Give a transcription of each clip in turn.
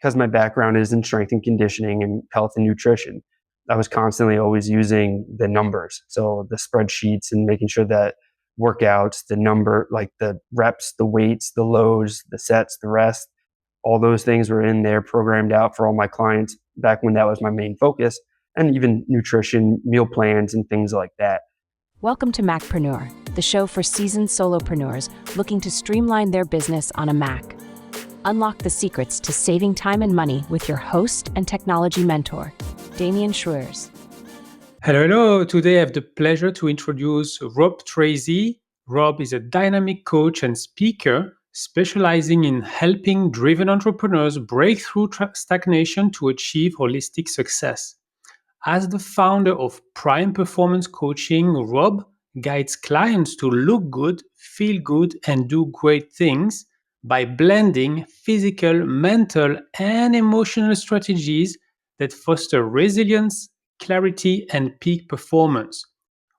because my background is in strength and conditioning and health and nutrition, I was constantly always using the numbers. So the spreadsheets and making sure that workouts, the number, like the reps, the weights, the loads, the sets, the rest, all those things were in there programmed out for all my clients back when that was my main focus, and even nutrition, meal plans, and things like that. Welcome to Macpreneur, the show for seasoned solopreneurs looking to streamline their business on a Mac. Unlock the secrets to saving time and money with your host and technology mentor, Damien Schroers. Hello. Today I have the pleasure to introduce Rob Tracz. Rob is a dynamic coach and speaker specializing in helping driven entrepreneurs break through stagnation to achieve holistic success. As the founder of Prime Performance Coaching, Rob guides clients to look good, feel good, and do great things by blending physical, mental, and emotional strategies that foster resilience, clarity, and peak performance.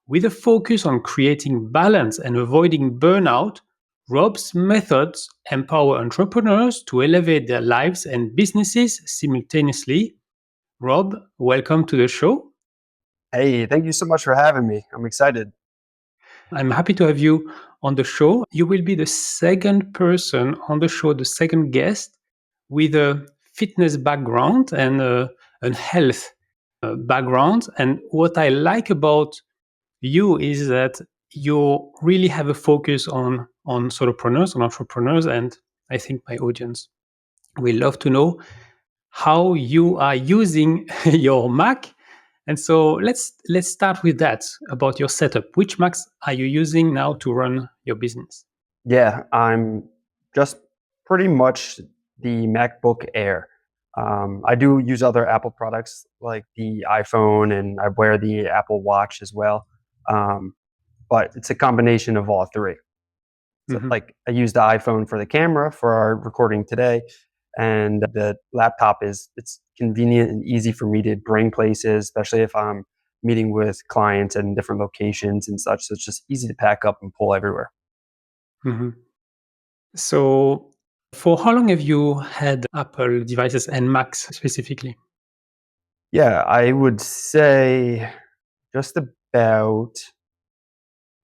With a focus on creating balance and avoiding burnout, Rob's methods empower entrepreneurs to elevate their lives and businesses simultaneously. Rob, welcome to the show. Hey, thank you so much for having me. I'm excited. I'm happy to have you on the show. You will be the second person on the show, the second guest with a fitness background and a health background. And what I like about you is that you really have a focus on solopreneurs, on entrepreneurs, and I think my audience will love to know how you are using your Mac. And so let's start with that, about your setup. Which Macs are you using now to run your business? Yeah, I'm just pretty much the MacBook Air. I do use other Apple products like the iPhone, and I wear the Apple Watch as well. But it's a combination of all three. So like I use the iPhone for the camera for our recording today, and the laptop it's convenient and easy for me to bring places, especially if I'm meeting with clients in different locations and such. So it's just easy to pack up and pull everywhere. Mm-hmm. So for how long have you had Apple devices and Macs specifically? Yeah, I would say just about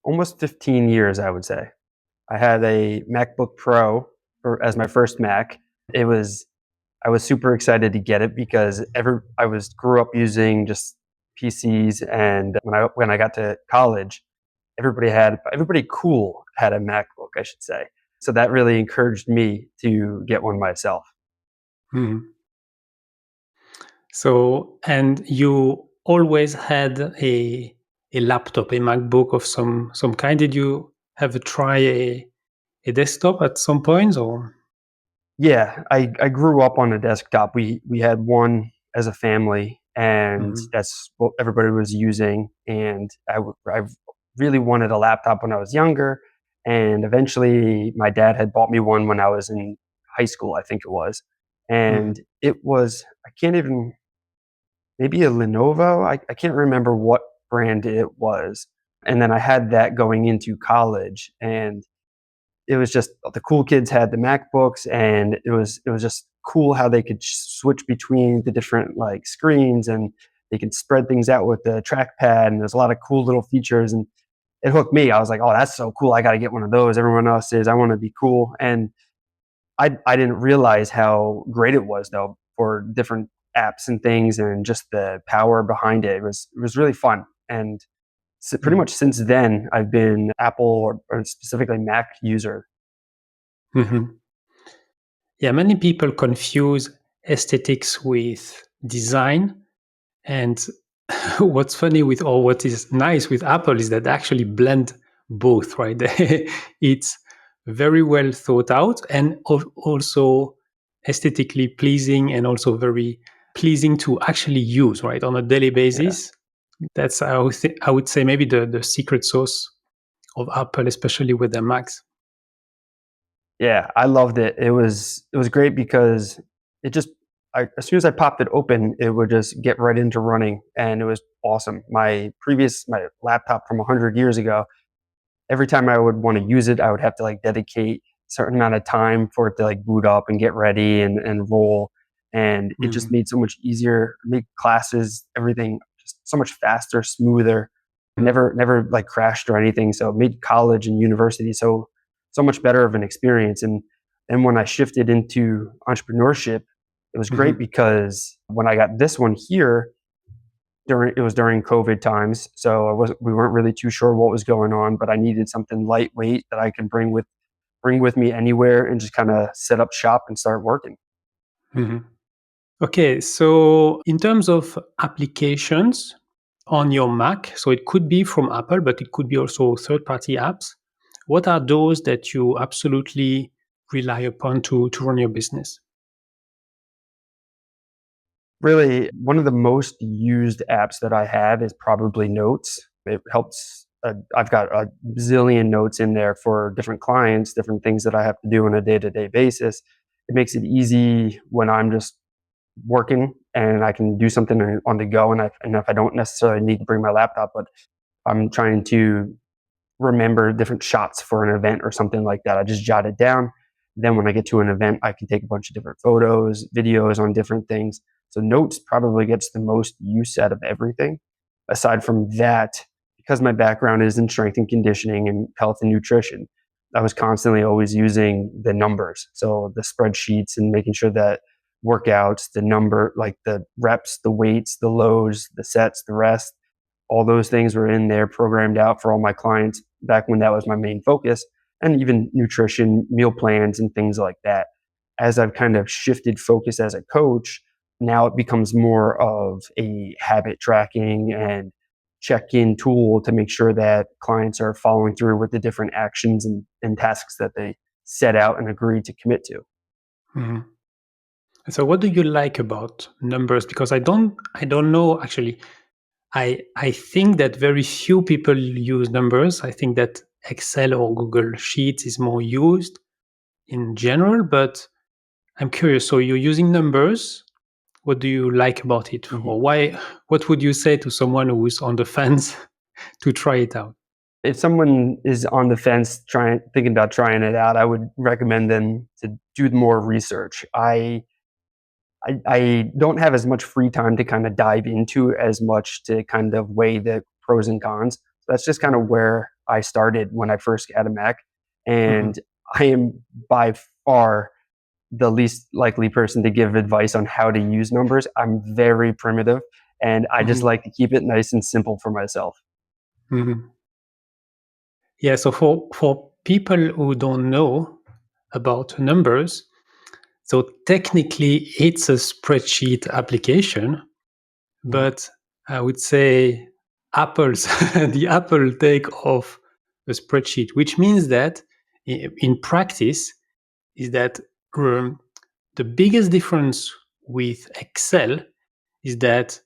almost 15 years, I would say. I had a MacBook Pro as my first Mac. I was super excited to get it because grew up using just PCs, and when I got to college, everybody cool had a MacBook, I should say. So that really encouraged me to get one myself. Mm-hmm. So, and you always had a laptop, a MacBook of some kind. Did you have try a desktop at some point, or? Yeah, I grew up on a desktop. We had one as a family, and that's what everybody was using. And I really wanted a laptop when I was younger, and eventually my dad had bought me one when I was in high school, I think it was. And it was, maybe a Lenovo. I can't remember what brand it was. And then I had that going into college, and it was just the cool kids had the MacBooks, and it was just cool how they could switch between the different like screens, and they could spread things out with the trackpad, and there's a lot of cool little features, and it hooked me. I was like, oh, that's so cool. I got to get one of those. Everyone else is. I want to be cool. And I didn't realize how great it was though for different apps and things, and just the power behind it. It was really fun. And so pretty much since then, I've been Apple or specifically Mac user. Yeah, many people confuse aesthetics with design. And what's funny what is nice with Apple is that they actually blend both, right? It's very well thought out and also aesthetically pleasing, and also very pleasing to actually use, right, on a daily basis. Yeah. That's, I would say, maybe the secret sauce of Apple, especially with their Macs. Yeah, I loved it. It was great because as soon as I popped it open, it would just get right into running, and it was awesome. My laptop from 100 years ago, every time I would want to use it, I would have to like dedicate a certain amount of time for it to like boot up and get ready and roll. and it just Mhm. made so much easier, made classes, everything just so much faster, smoother. Never like crashed or anything. So it made college and university so much better of an experience. And when I shifted into entrepreneurship, it was great Mhm. because when I got this one here, during COVID times, so we weren't really too sure what was going on, but I needed something lightweight that I can bring with me anywhere and just kind of set up shop and start working. Mhm. Okay, so in terms of applications on your Mac, so it could be from Apple, but it could be also third-party apps. What are those that you absolutely rely upon to run your business? Really, one of the most used apps that I have is probably Notes. It helps. I've got a zillion notes in there for different clients, different things that I have to do on a day-to-day basis. It makes it easy when I'm just working and I can do something on the go. And if I don't necessarily need to bring my laptop, but I'm trying to remember different shots for an event or something like that, I just jot it down. Then when I get to an event, I can take a bunch of different photos, videos on different things. So Notes probably gets the most use out of everything. Aside from that, because my background is in strength and conditioning and health and nutrition, I was constantly always using the numbers. So the spreadsheets and making sure that workouts, the number, like the reps, the weights, the loads, the sets, the rest, all those things were in there programmed out for all my clients back when that was my main focus, and even nutrition, meal plans, and things like that. As I've kind of shifted focus as a coach, now it becomes more of a habit tracking and check in tool to make sure that clients are following through with the different actions and tasks that they set out and agreed to commit to. Mhm. So what do you like about numbers? Because I don't know actually. I think that very few people use numbers. I think that Excel or Google Sheets is more used in general, but I'm curious. So you're using numbers. What do you like about it? Mhm. Or why what would you say to someone who's on the fence to try it out? If someone is on the fence thinking about trying it out, I would recommend them to do more research. I don't have as much free time to kind of dive into as much to kind of weigh the pros and cons. That's just kind of where I started when I first had a Mac. Mhm. And I am by far the least likely person to give advice on how to use numbers. I'm very primitive and I just Mhm. like to keep it nice and simple for myself. Mhm. Yeah, so for people who don't know about numbers, so technically it's a spreadsheet application, Mhm. but I would say Apple's the Apple take of a spreadsheet, which means that in practice is that um, the biggest difference with Excel is that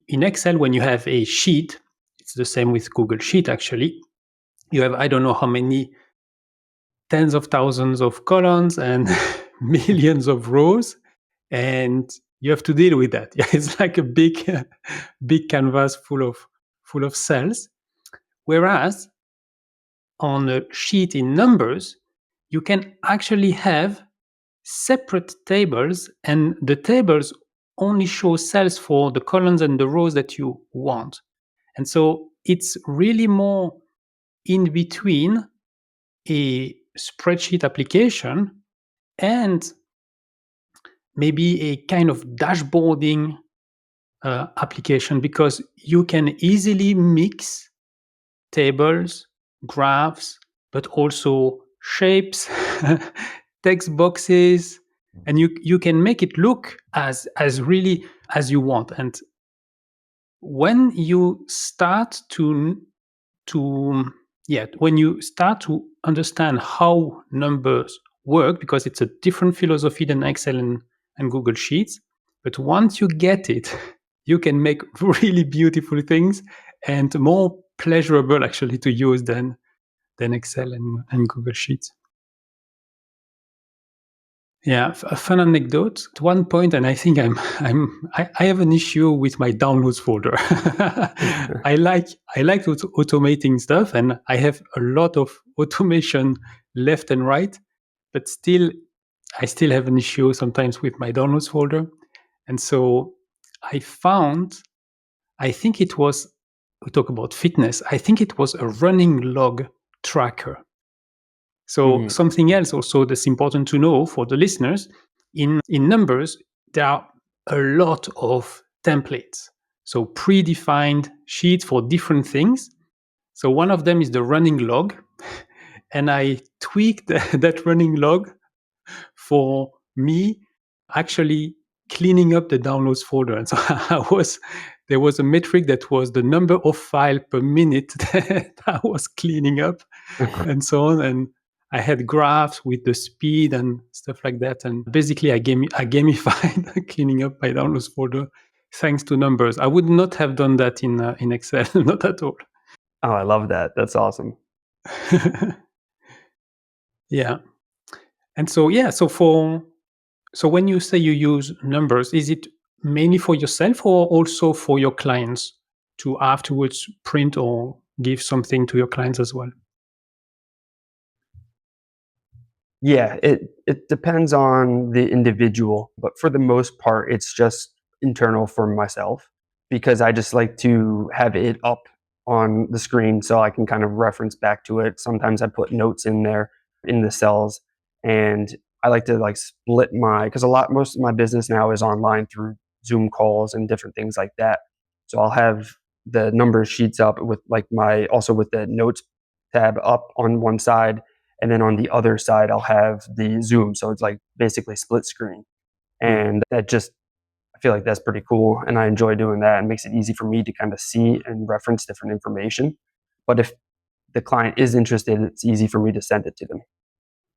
in Excel, when you have a sheet, it's the same with Google Sheet actually. You have I don't know how many tens of thousands of columns and millions of rows, and you have to deal with that. Yeah, it's like a big, big canvas full of cells. Whereas on a sheet in numbers, you can actually have separate tables, and the tables only show cells for the columns and the rows that you want. And so it's really more in between a spreadsheet application and maybe a kind of dashboarding application, because you can easily mix tables, graphs, but also shapes, text boxes, and you can make it look as really as you want. And when you start to yeah, when you start to understand how numbers work, because it's a different philosophy than Excel and Google Sheets, but once you get it, you can make really beautiful things and more pleasurable actually to use than Excel and Google Sheets. Yeah, a fun anecdote. At one point, and I think I have an issue with my downloads folder. I like automating stuff, and I have a lot of automation left and right, but still, I still have an issue sometimes with my downloads folder. And so I found, I think it was, we talk about fitness, I think it was a running log tracker. So Mhm. something else also that's important to know for the listeners, in Numbers, there are a lot of templates. So predefined sheets for different things. So one of them is the running log. And I tweaked that running log for me actually cleaning up the downloads folder. And so there was a metric that was the number of files per minute that I was cleaning up and so on. And I had graphs with the speed and stuff like that. And basically I gamified cleaning up my downloads folder thanks to Numbers. I would not have done that in Excel, not at all. Oh, I love that. That's awesome. Yeah. And so, so when you say you use Numbers, is it mainly for yourself or also for your clients to afterwards print or give something to your clients as well? Yeah, it depends on the individual, but for the most part, it's just internal for myself because I just like to have it up on the screen so I can kind of reference back to it. Sometimes I put notes in there in the cells, and I like to like split because most of my business now is online through Zoom calls and different things like that. So I'll have the number sheets up with like also with the notes tab up on one side, and then on the other side I'll have the Zoom, so it's like basically split screen. Mm. And I feel like that's pretty cool, and I enjoy doing that. It makes it easy for me to kind of see and reference different information, but if the client is interested, it's easy for me to send it to them.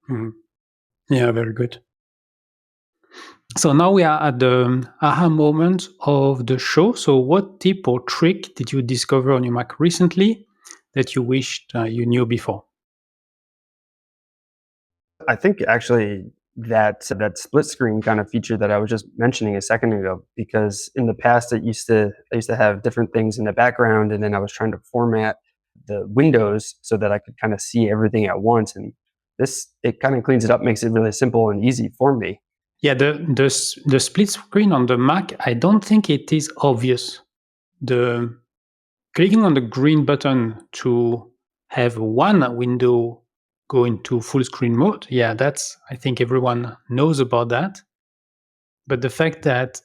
Mhm. Yeah, very good. So now we are at the aha moment of the show. So what tip or trick did you discover on your Mac recently that you wished you knew before? I think actually that split screen kind of feature that I was just mentioning a second ago, because in the past I used to have different things in the background, and then I was trying to format the windows so that I could kind of see everything at once. And it kind of cleans it up, makes it really simple and easy for me. Yeah, the split screen on the Mac, I don't think it is obvious. The clicking on the green button to have one window go into full screen mode, yeah, I think everyone knows about that. But the fact that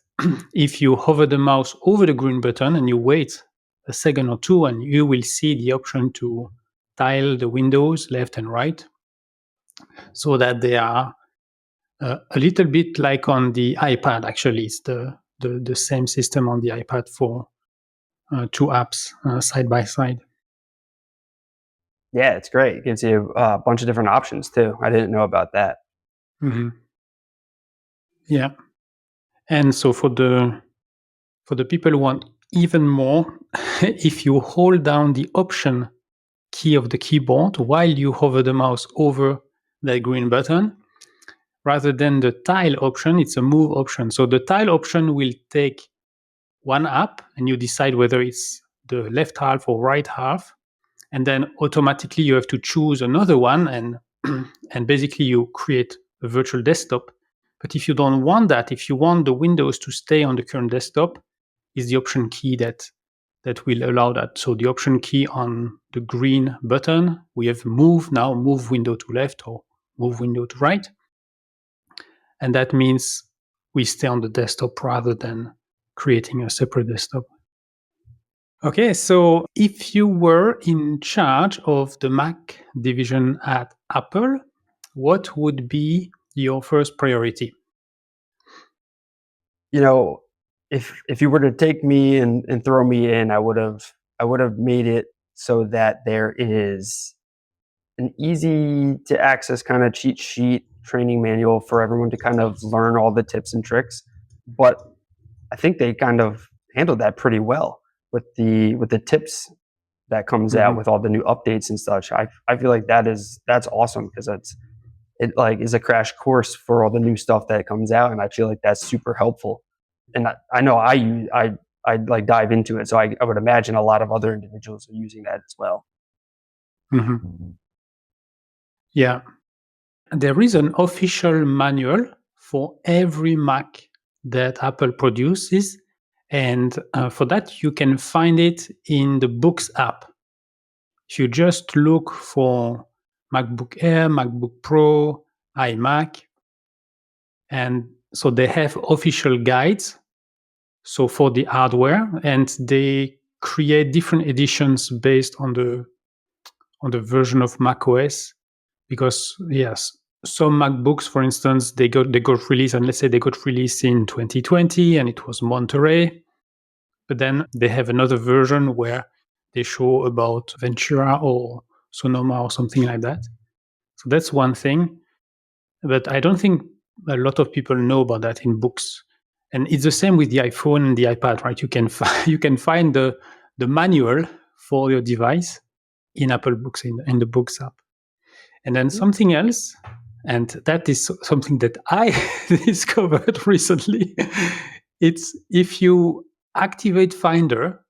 if you hover the mouse over the green button and you wait a second or two, and you will see the option to tile the windows left and right so that they are a little bit like on the iPad. Actually, it's the same system on the iPad for two apps side by side. Yeah, it's great. It gives you a bunch of different options too. I didn't know about that. Mhm. Yeah. And so for the people who want even more, if you hold down the option key of the keyboard while you hover the mouse over that green button, rather than the tile option, it's a move option. So the tile option will take one app and you decide whether it's the left half or right half, and then automatically you have to choose another one, and and basically you create a virtual desktop. But if you don't want that, if you want the windows to stay on the current desktop, is the option key that will allow that. So the option key on the green button, we have move window to left or move window to right, and that means we stay on the desktop rather than creating a separate desktop. Okay, so if you were in charge of the Mac division at Apple, what would be your first priority? You know, if you were to take me and throw me in, I would have made it so that there is an easy to access kind of cheat sheet training manual for everyone to kind of learn all the tips and tricks. But I think they kind of handled that pretty well with the tips that comes out Mhm. with all the new updates and such. I feel like that's awesome because it like is a crash course for all the new stuff that comes out, and I feel like that's super helpful. And I know I like dive into it, so I would imagine a lot of other individuals are using that as well. Mhm. Yeah. There is an official manual for every Mac that Apple produces. And for that, you can find it in the Books app. If you just look for MacBook Air, MacBook Pro, iMac, and so they have official guides. So for the hardware, and they create different editions based on the version of macOS. Because yes, some MacBooks, for instance, they got released, and let's say they got released in 2020, and it was Monterey. But then they have another version where they show about Ventura or Sonoma or something like that. So that's one thing. But I don't think a lot of people know about that in books. And it's the same with the iPhone and the iPad, right? You can find the manual for your device in Apple Books in the Books app. And then something else, and that is something that I discovered recently. It's if you activate Finder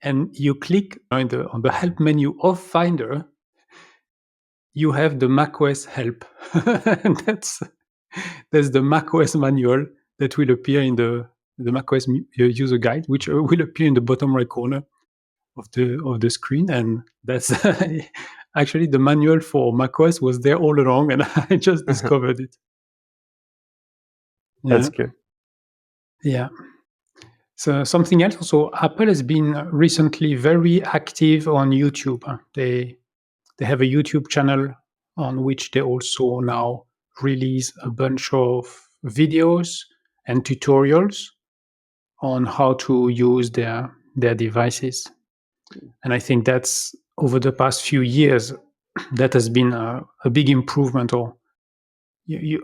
and you click on the help menu of Finder, you have the macOS help. And that's the macOS manual that will appear in the macOS user guide, which will appear in the bottom right corner of the screen. And that's actually the manual for macOS was there all along, and I just discovered it. That's good. Yeah. So something else. So Apple has been recently very active on YouTube. They have a YouTube channel on which they also now release a bunch of videos and tutorials on how to use their devices. And I think that's over the past few years, that has been a big improvement. Or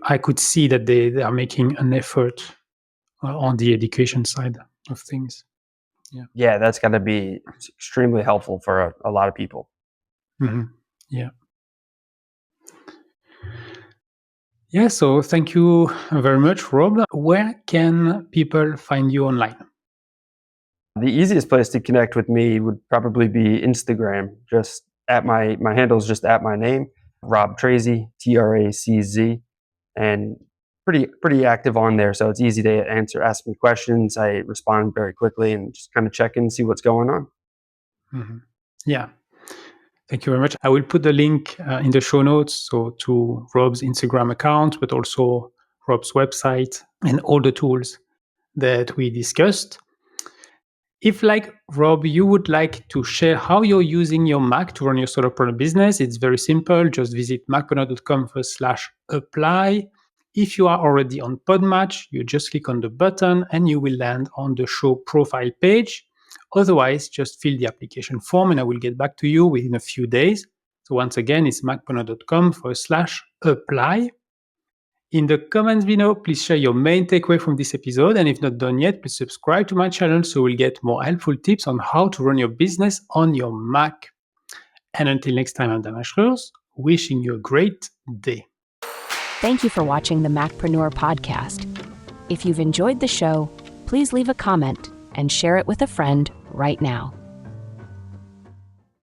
I could see that they are making an effort on the education side of things. Yeah, that's got to be extremely helpful for a lot of people. Mm-hmm. Yeah. Yeah, so thank you very much, Rob. Where can people find you online? The easiest place to connect with me would probably be Instagram. Just at my handle is just at my name, Rob Tracz, Tracz, and pretty active on there. So it's easy to ask me questions. I respond very quickly and just kind of check in and see what's going on. Mm-hmm. Yeah. Thank you very much. I will put the link in the show notes, so to Rob's Instagram account, but also Rob's website and all the tools that we discussed. If, like Rob, you would like to share how you're using your Mac to run your solopreneur business, it's very simple. Just visit macpreneur.com/apply. If you are already on Podmatch, you just click on the button and you will land on the show profile page. Otherwise, just fill the application form and I will get back to you within a few days. So once again, it's macpreneur.com/apply. In the comments below, please share your main takeaway from this episode. And if not done yet, please subscribe to my channel so you'll get more helpful tips on how to run your business on your Mac. And until next time, I'm Macpreneur, wishing you a great day. Thank you for watching the Macpreneur podcast. If you've enjoyed the show, please leave a comment and share it with a friend right now.